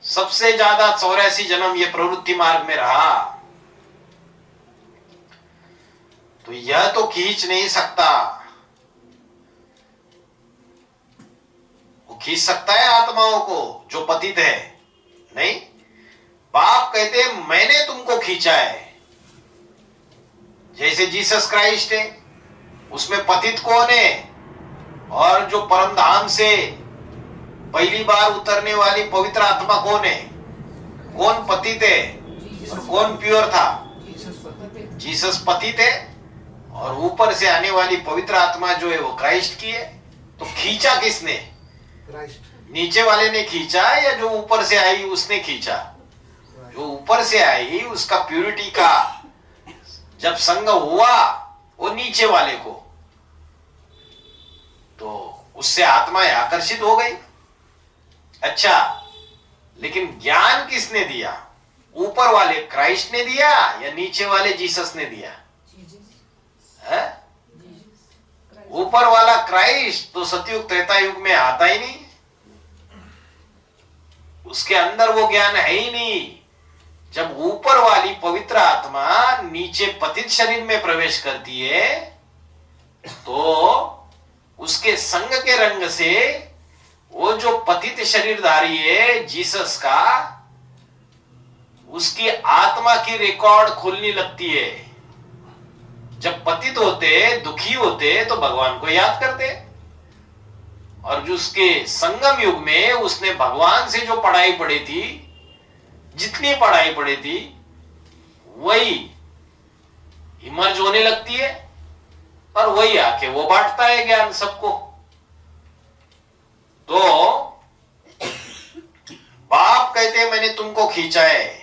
Speaker 2: सबसे ज्यादा 84 जन्म ये प्रवृत्ति मार्ग में रहा, तो यह तो खींच नहीं सकता। वो खींच सकता है आत्माओं को जो पतित है? नहीं। बाप कहते हैं मैंने तुमको खींचा है। जैसे जीसस क्राइस्ट है, उसमें पतित कौन है? और जो परम धाम से पहली बार उतरने वाली पवित्र आत्मा कौन है? कौन पतित है और कौन प्योर था? जीसस पतित है, और ऊपर से आने वाली पवित्र आत्मा जो है वो क्राइस्ट की है। तो खींचा किसने? नीचे वाले ने खींचा या जो ऊपर से आई उसने खींचा? जो ऊपर से आई उसका प्यूरिटी का जब संग हुआ वो नीचे वाले को, तो उससे आत्माएं आकर्षित हो गई। अच्छा, लेकिन ज्ञान किसने दिया? ऊपर वाले क्राइस्ट ने दिया या नीचे वाले जीसस ने दिया? है? ऊपर वाला क्राइस्ट तो सतयुग त्रेता युग में आता ही नहीं, उसके अंदर वो ज्ञान है ही नहीं। जब ऊपर वाली पवित्र आत्मा नीचे पतित शरीर में प्रवेश करती है तो उसके संग के रंग से वो जो पतित शरीरधारी है जीसस का, उसकी आत्मा की रिकॉर्ड खुलने लगती है। जब पतित होते, दुखी होते तो भगवान को याद करते, और जो उसके संगम युग में उसने भगवान से जो पढ़ाई पढ़ी थी, जितनी पढ़ाई पढ़ी थी वही इमर्ज होने लगती है, और वही आके वो बांटता है ज्ञान सबको। तो बाप कहते हैं मैंने तुमको खींचा है।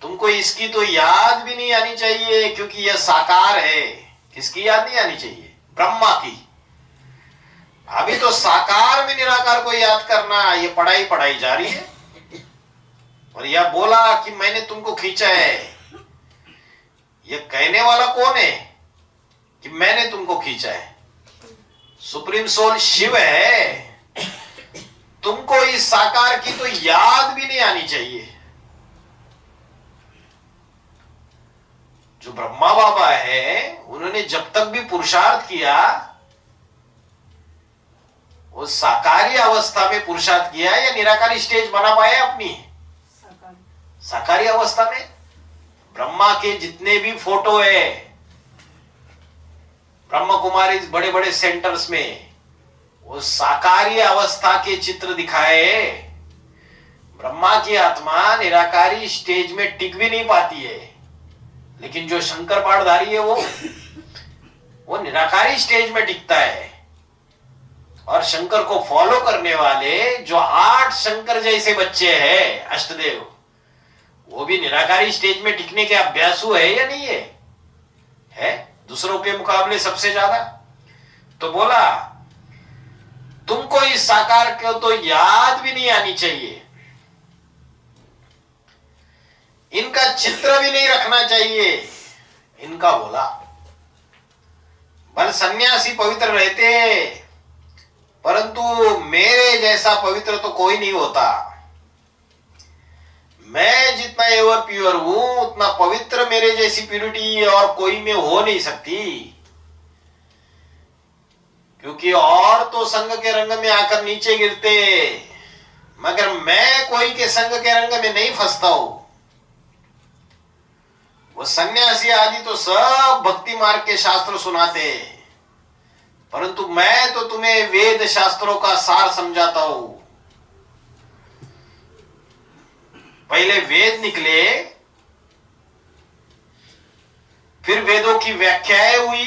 Speaker 2: तुमको इसकी तो याद भी नहीं आनी चाहिए, क्योंकि यह साकार है। किसकी याद नहीं आनी चाहिए? ब्रह्मा की। अभी तो साकार में निराकार को याद करना, ये पढ़ाई जा रही है। और यह बोला कि मैंने तुमको खींचा है, ये कहने वाला कौन है कि मैंने तुमको खींचा है? सुप्रीम सोल शिव है। तुमको इस साकार की तो याद भी नहीं आनी चाहिए। जो ब्रह्मा बाबा है उन्होंने जब तक भी पुरुषार्थ किया, वो साकारी अवस्था में पुरुषार्थ किया या निराकारी स्टेज बना पाए अपनी? साकारी अवस्था में। ब्रह्मा के जितने भी फोटो है ब्रह्म कुमारी बड़े बड़े सेंटर्स में, वो साकारी अवस्था के चित्र दिखाए। ब्रह्मा की आत्मा निराकारी स्टेज में टिक भी नहीं पाती है, लेकिन जो शंकर पाठधारी है वो निराकारी स्टेज में टिकता है। और शंकर को फॉलो करने वाले जो 8 शंकर जैसे बच्चे हैं अष्टदेव, वो भी निराकारी स्टेज में टिकने के अभ्यासु है या नहीं है? है दूसरों के मुकाबले सबसे ज्यादा। तो बोला तुमको इस साकार को तो याद भी नहीं आनी चाहिए, इनका चित्र भी नहीं रखना चाहिए। इनका बोला बल सन्यासी पवित्र रहते, परंतु मेरे जैसा पवित्र तो कोई नहीं होता। मैं जितना एवर प्योर हूं उतना पवित्र मेरे जैसी प्यूरिटी और कोई में हो नहीं सकती, क्योंकि और तो संग के रंग में आकर नीचे गिरते, मगर मैं कोई के संग के रंग में नहीं फंसता हूं। वो सन्यासी आदि तो सब भक्ति मार्ग के शास्त्र सुनाते, परंतु मैं तो तुम्हें वेद शास्त्रों का सार समझाता हूं। पहले वेद निकले, फिर वेदों की व्याख्याएं हुई,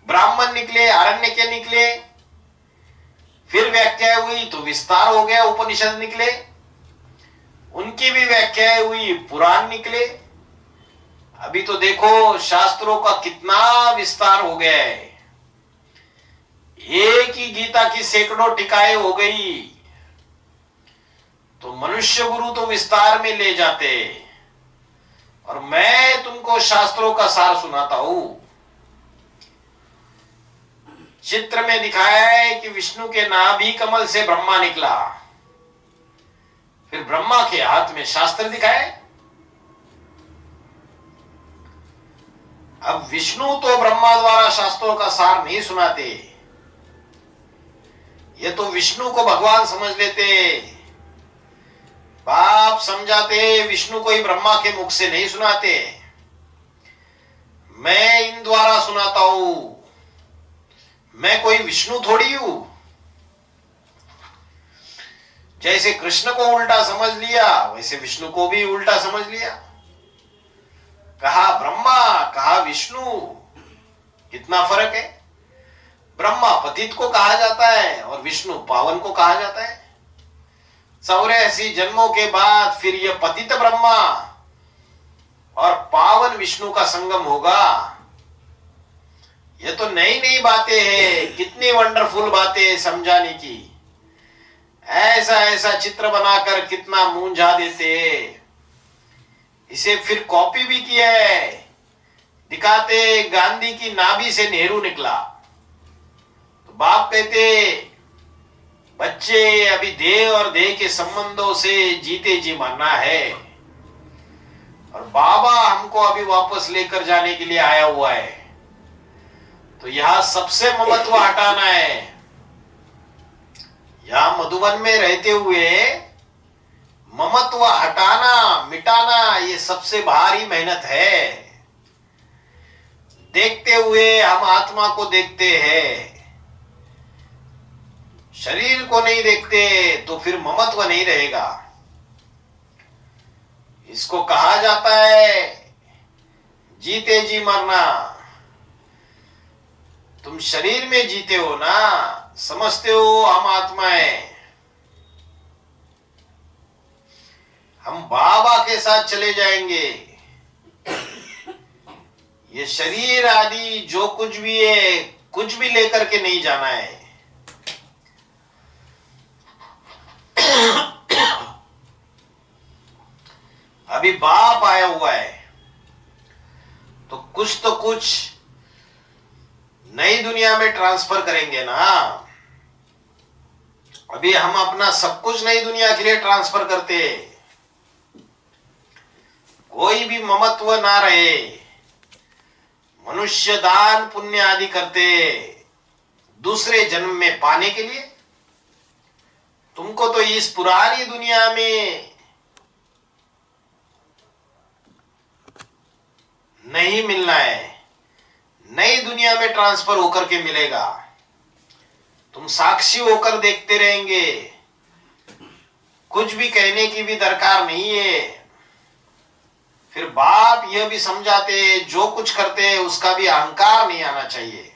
Speaker 2: ब्राह्मण निकले, आरण्यक निकले, फिर व्याख्याएं हुई तो विस्तार हो गया, उपनिषद निकले, उनकी भी व्याख्याएं हुई, पुराण निकले। अभी तो देखो शास्त्रों का कितना विस्तार हो गया है, एक ही गीता की सैकड़ों टिकाएं हो गई, तो मनुष्य गुरु तो विस्तार में ले जाते, और मैं तुमको शास्त्रों का सार सुनाता हूं। चित्र में दिखाया है कि विष्णु के नाभि कमल से ब्रह्मा निकला, फिर ब्रह्मा के हाथ में शास्त्र दिखाए। अब विष्णु तो ब्रह्मा द्वारा शास्त्रों का सार नहीं सुनाते, ये तो विष्णु को भगवान समझ लेते, बाप समझाते, विष्णु को ही ब्रह्मा के मुख से नहीं सुनाते। मैं इन द्वारा सुनाता हूं, मैं कोई विष्णु थोड़ी हूं। जैसे कृष्ण को उल्टा समझ लिया, वैसे विष्णु को भी उल्टा समझ लिया, कहा ब्रह्मा, कहा विष्णु, कितना फर्क है। ब्रह्मा पतित को कहा जाता है और विष्णु पावन को कहा जाता है। 84 जन्मों के बाद फिर यह पतित ब्रह्मा और पावन विष्णु का संगम होगा। ये तो नई नई बातें हैं, कितनी वंडरफुल बातें समझाने की। ऐसा ऐसा चित्र बनाकर कितना मूंझा देते, इसे फिर कॉपी भी किया है, दिखाते गांधी की नाभि से नेहरू निकला, तो बाप कहते बच्चे अभी देह और देह के संबंधों से जीते जी मरना है, और बाबा हमको अभी वापस लेकर जाने के लिए आया हुआ है, तो यहां सबसे ममत्व हटाना है। यहां मधुबन में रहते हुए ममत्व हटाना, मिटाना, ये सबसे भारी मेहनत है। देखते हुए हम आत्मा को देखते हैं, शरीर को नहीं देखते, तो फिर ममत्व नहीं रहेगा। इसको कहा जाता है जीते जी मरना। तुम शरीर में जीते हो ना, समझते हो हम आत्मा है, हम बाबा के साथ चले जाएंगे। ये शरीर आदि जो कुछ भी है, कुछ भी लेकर के नहीं जाना है। अभी बाप आया हुआ है, तो कुछ नई दुनिया में ट्रांसफर करेंगे ना। अभी हम अपना सब कुछ नई दुनिया के लिए ट्रांसफर करते, कोई भी ममत्व ना रहे, मनुष्य दान पुण्य आदि करते दूसरे जन्म में पाने के लिए। तुमको तो इस पुरानी दुनिया में नहीं मिलना है, नई दुनिया में ट्रांसफर होकर के मिलेगा। तुम साक्षी होकर देखते रहेंगे, कुछ भी कहने की भी दरकार नहीं है। फिर बाप यह भी समझाते जो कुछ करते उसका भी अहंकार नहीं आना चाहिए।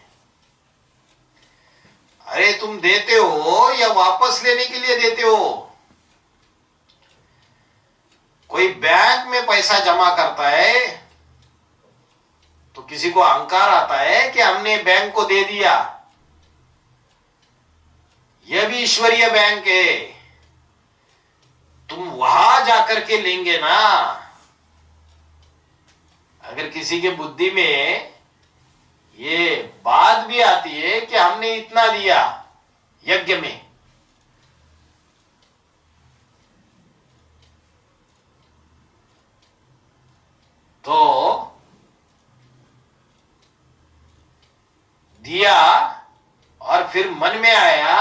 Speaker 2: अरे तुम देते हो या वापस लेने के लिए देते हो? कोई बैंक में पैसा जमा करता है तो किसी को अहंकार आता है कि हमने बैंक को दे दिया। यह भी ईश्वरीय बैंक है, तुम वहां जाकर के लेंगे ना। अगर किसी के बुद्धि में ये बात भी आती है कि हमने इतना दिया यज्ञ में, तो दिया और फिर मन में आया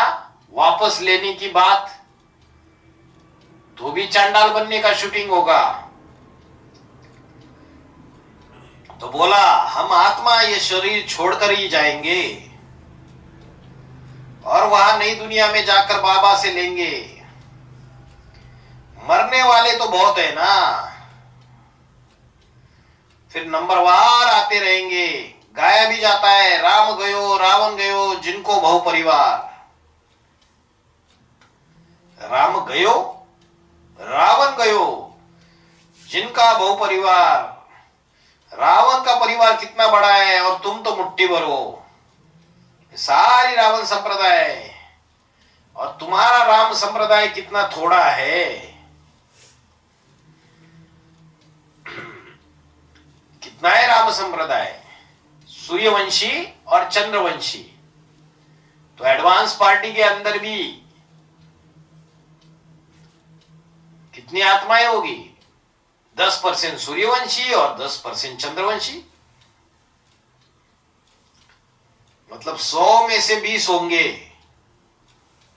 Speaker 2: वापस लेने की बात, तो भी चांडाल बनने का शूटिंग होगा। तो बोला हम आत्मा ये शरीर छोड़कर ही जाएंगे और वहां नई दुनिया में जाकर बाबा से लेंगे। मरने वाले तो बहुत है ना, फिर नंबरवार आते रहेंगे। गाया भी जाता है राम गयो रावण गयो जिनको बहु परिवार। राम गयो रावण गयो जिनका बहु परिवार। रावण का परिवार कितना बड़ा है और तुम तो मुट्ठी भर हो। सारी रावण संप्रदाय है और तुम्हारा राम संप्रदाय कितना थोड़ा है। कितना है राम संप्रदाय? सूर्यवंशी और चंद्रवंशी। तो एडवांस पार्टी के अंदर भी कितनी आत्माएं होगी? 10% सूर्यवंशी और 10% चंद्रवंशी। मतलब 100 में से 20 होंगे,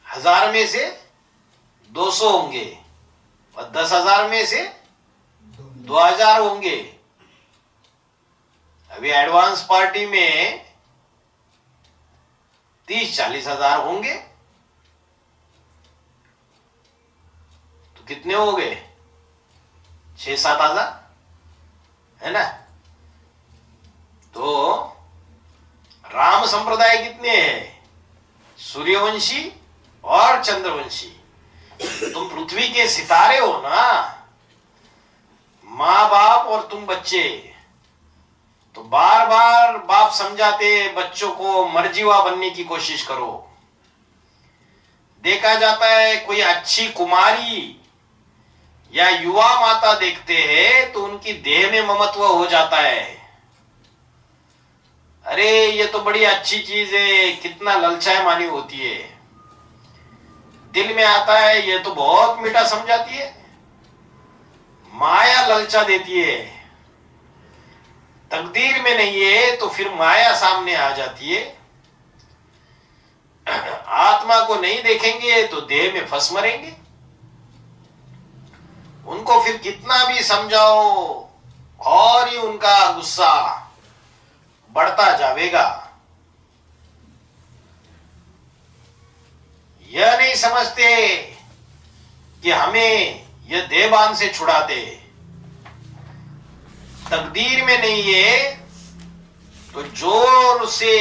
Speaker 2: 1000 में से 200 होंगे और 10,000 में से 2000 होंगे। अभी एडवांस पार्टी में 30-40 हजार होंगे, तो कितने हो गए? 6-7 हजार, है ना? तो राम संप्रदाय कितने हैं? सूर्यवंशी और चंद्रवंशी। तुम पृथ्वी के सितारे हो ना, माँ बाप और तुम बच्चे। तो बार बार बाप समझाते बच्चों को मर्जीवा बनने की कोशिश करो। देखा जाता है कोई अच्छी कुमारी या युवा माता देखते हैं तो उनकी देह में ममत्व हो जाता है। अरे ये तो बड़ी अच्छी चीज है, कितना ललचाए मानी होती है। दिल में आता है ये तो बहुत मीठा समझाती है। माया ललचा देती है। तकदीर में नहीं है तो फिर माया सामने आ जाती है। आत्मा को नहीं देखेंगे तो देह में फंस मरेंगे। उनको फिर कितना भी समझाओ और ही उनका गुस्सा बढ़ता जाएगा। यह नहीं समझते कि हमें यह देहबान से छुड़ाते। तकदीर में नहीं है तो जोर से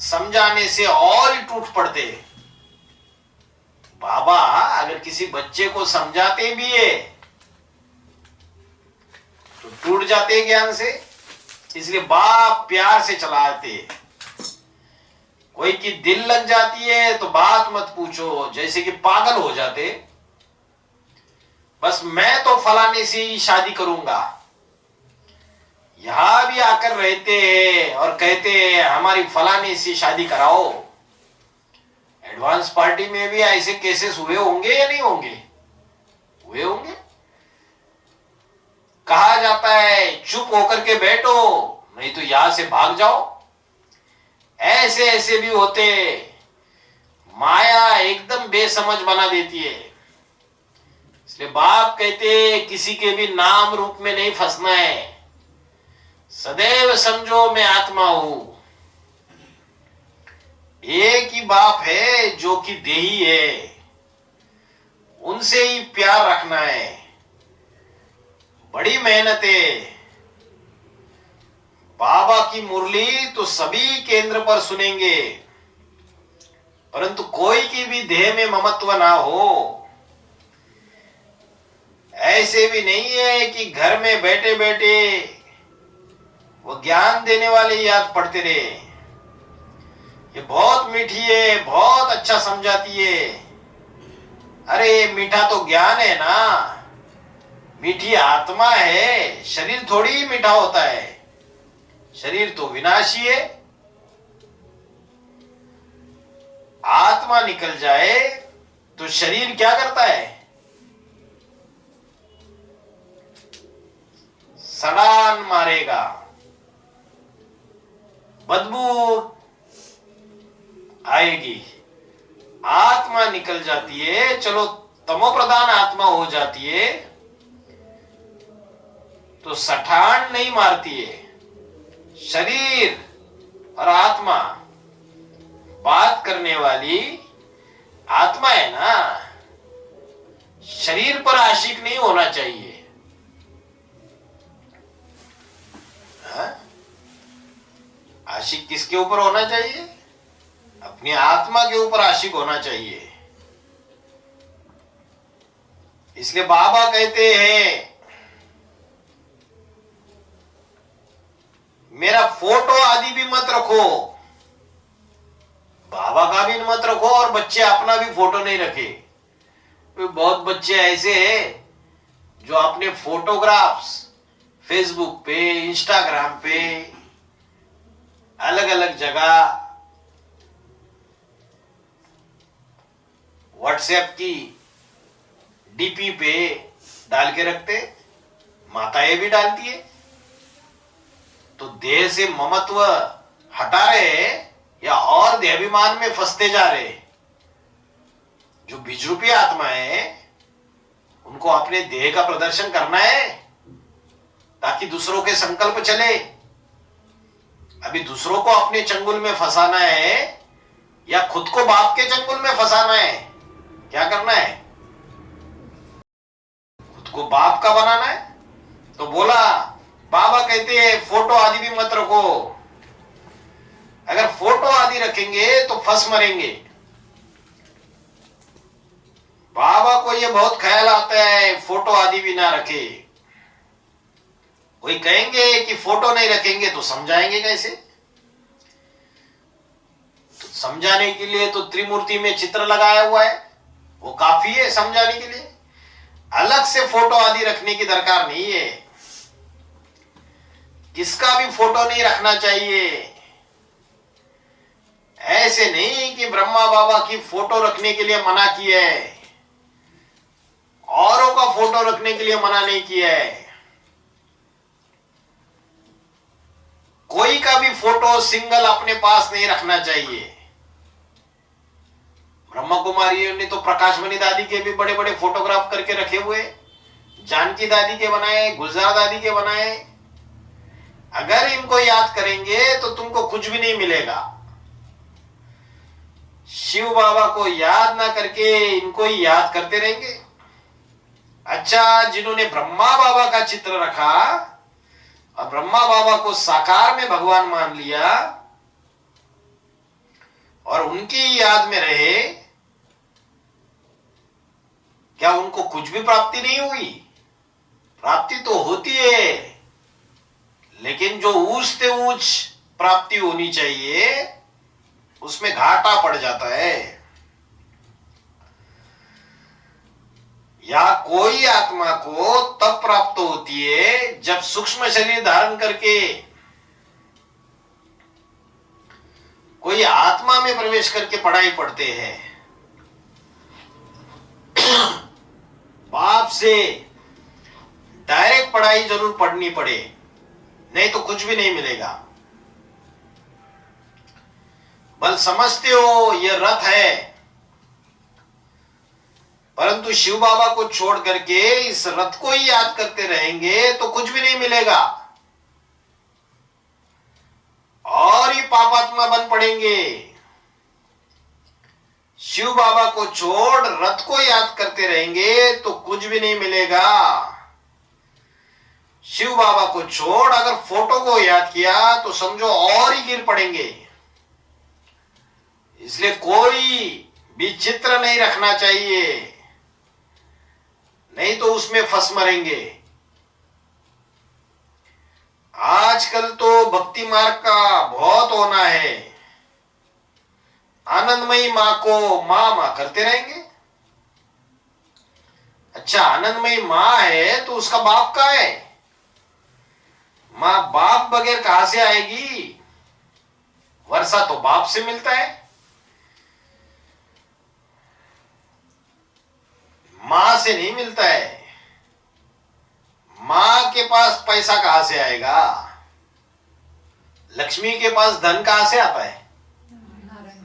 Speaker 2: समझाने से और ही टूट पड़ते। बाबा अगर किसी बच्चे को समझाते भी है तो टूट जाते ज्ञान से, इसलिए बाप प्यार से चलाते। कोई की दिल लग जाती है तो बात मत पूछो, जैसे कि पागल हो जाते। बस मैं तो फलाने से ही शादी करूंगा। यहां भी आकर रहते हैं और कहते हैं हमारी फलाने से शादी कराओ। एडवांस पार्टी में भी ऐसे केसेस हुए होंगे या नहीं होंगे? हुए होंगे। कहा जाता है चुप होकर के बैठो नहीं तो यहां से भाग जाओ। ऐसे ऐसे भी होते। माया एकदम बेसमझ बना देती है। इसलिए बाप कहते किसी के भी नाम रूप में नहीं फंसना है। सदैव समझो मैं आत्मा हूं। एक ही बाप है जो कि देही है, उनसे ही प्यार रखना है। बड़ी मेहनत है। बाबा की मुरली तो सभी केंद्र पर सुनेंगे, परंतु कोई की भी देह में ममत्व ना हो। ऐसे भी नहीं है कि घर में बैठे बैठे वो ज्ञान देने वाले याद पढ़ते रहे। ये बहुत मीठी है, बहुत अच्छा समझाती है। अरे मीठा तो ज्ञान है ना, मीठी आत्मा है। शरीर थोड़ी ही मीठा होता है, शरीर तो विनाशी है। आत्मा निकल जाए तो शरीर क्या करता है? सड़ान मारेगा, बदबू आएगी, आत्मा निकल जाती है, चलो तमो प्रधान आत्मा हो जाती है, तो सठान नहीं मारती है। शरीर और आत्मा, बात करने वाली आत्मा है ना, शरीर पर आशिक नहीं होना चाहिए। हा? आशिक किसके ऊपर होना चाहिए? अपनी आत्मा के ऊपर आशिक होना चाहिए। इसलिए बाबा कहते हैं, मेरा फोटो आदि भी मत रखो, बाबा का भी मत रखो, और बच्चे अपना भी फोटो नहीं रखे। बहुत बच्चे ऐसे हैं जो अपने फोटोग्राफ्स फेसबुक पे, इंस्टाग्राम पे, अलग अलग जगह, व्हाट्सएप की डीपी पे डाल के रखते। माताएं भी डालती है। तो देह से ममत्व हटा रहे या और देहाभिमान में फंसते जा रहे। जो बीज रूपी आत्मा है, उनको अपने देह का प्रदर्शन करना है ताकि दूसरों के संकल्प चले। अभी दूसरों को अपने चंगुल में फंसाना है या खुद को बाप के चंगुल में फंसाना है? क्या करना है? खुद को बाप का बनाना है। तो बोला, बाबा कहते हैं फोटो आदि भी मत रखो। अगर फोटो आदि रखेंगे तो फंस मरेंगे। बाबा को ये बहुत ख्याल आता है फोटो आदि भी ना रखे। कोई कहेंगे कि फोटो नहीं रखेंगे तो समझाएंगे कैसे? तो समझाने के लिए तो त्रिमूर्ति में चित्र लगाया हुआ है, वो काफी है समझाने के लिए। अलग से फोटो आदि रखने की दरकार नहीं है। किसका भी फोटो नहीं रखना चाहिए। ऐसे नहीं कि ब्रह्मा बाबा की फोटो रखने के लिए मना किया है, औरों का फोटो रखने के लिए मना नहीं किया है। कोई का भी फोटो सिंगल अपने पास नहीं रखना चाहिए। ब्रह्मा कुमारियों ने तो प्रकाशमणि दादी के भी बड़े बड़े फोटोग्राफ करके रखे हुए, जानकी दादी के बनाए, गुलजार दादी के बनाए। अगर इनको याद करेंगे तो तुमको कुछ भी नहीं मिलेगा। शिव बाबा को याद ना करके इनको ही याद करते रहेंगे। अच्छा, जिन्होंने ब्रह्मा बाबा का चित्र रखा और ब्रह्मा बाबा को साकार में भगवान मान लिया और उनकी याद में रहे, क्या उनको कुछ भी प्राप्ति नहीं हुई? प्राप्ति तो होती है, लेकिन जो ऊंच से ऊंच प्राप्ति होनी चाहिए उसमें घाटा पड़ जाता है। या कोई आत्मा को तब प्राप्त होती है जब सूक्ष्म शरीर धारण करके कोई आत्मा में प्रवेश करके पढ़ाई पढ़ते हैं। बाप से डायरेक्ट पढ़ाई जरूर पढ़नी पड़े, नहीं तो कुछ भी नहीं मिलेगा। बल समझते हो ये रथ है, परंतु शिव बाबा को छोड़ करके इस रथ को ही याद करते रहेंगे तो कुछ भी नहीं मिलेगा और ही पापात्मा बन पड़ेंगे। शिव बाबा को छोड़ रथ को याद करते रहेंगे तो कुछ भी नहीं मिलेगा। शिव बाबा को छोड़ अगर फोटो को याद किया तो समझो और ही गिर पड़ेंगे। इसलिए कोई भी चित्र नहीं रखना चाहिए, नहीं तो उसमें फंस मरेंगे। आजकल तो भक्ति मार्ग का बहुत होना है। आनंदमयी मां को मां मां करते रहेंगे। अच्छा, आनंदमयी मां है तो उसका बाप कहाँ है? मां बाप बगैर कहां से आएगी? वर्षा तो बाप से मिलता है, मां से नहीं मिलता है। मां के पास पैसा कहां से आएगा? लक्ष्मी के पास धन कहां से आता है?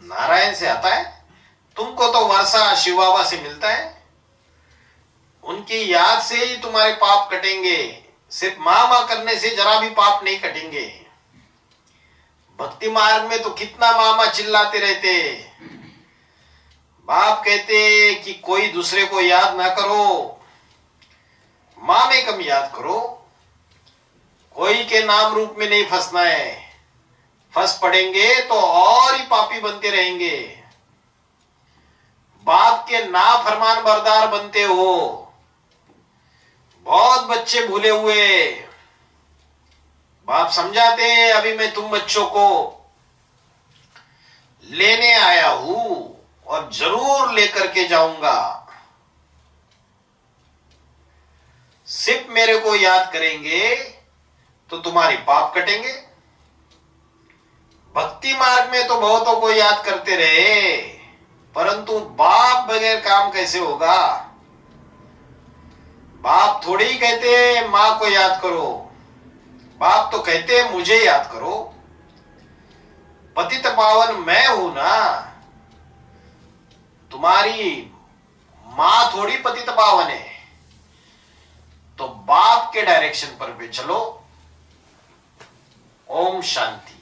Speaker 2: नारायण से आता है। तुमको तो वर्षा शिव बाबा से मिलता है। उनकी याद से ही तुम्हारे पाप कटेंगे। सिर्फ मां मां करने से जरा भी पाप नहीं कटेंगे। भक्ति मार्ग में तो कितना मां मां चिल्लाते रहते। बाप कहते कि कोई दूसरे को याद ना करो, मां में कम याद करो। कोई के नाम रूप में नहीं फंसना है। फंस पड़ेंगे तो और ही पापी बनते रहेंगे। बाप के नाफरमान बरदार बनते हो। बहुत बच्चे भूले हुए। बाप समझाते हैं, अभी मैं तुम बच्चों को लेने आया हूं और जरूर लेकर के जाऊंगा। सिर्फ मेरे को याद करेंगे तो तुम्हारी पाप कटेंगे। भक्ति मार्ग में तो बहुतों को याद करते रहे, परंतु बाप बगैर काम कैसे होगा? बाप थोड़ी ही कहते मां को याद करो। बाप तो कहते मुझे याद करो। पतित पावन मैं हूं ना। तुम्हारी मां थोड़ी पतित पावन है। तो बाप के डायरेक्शन पर भी चलो। ओम शांति।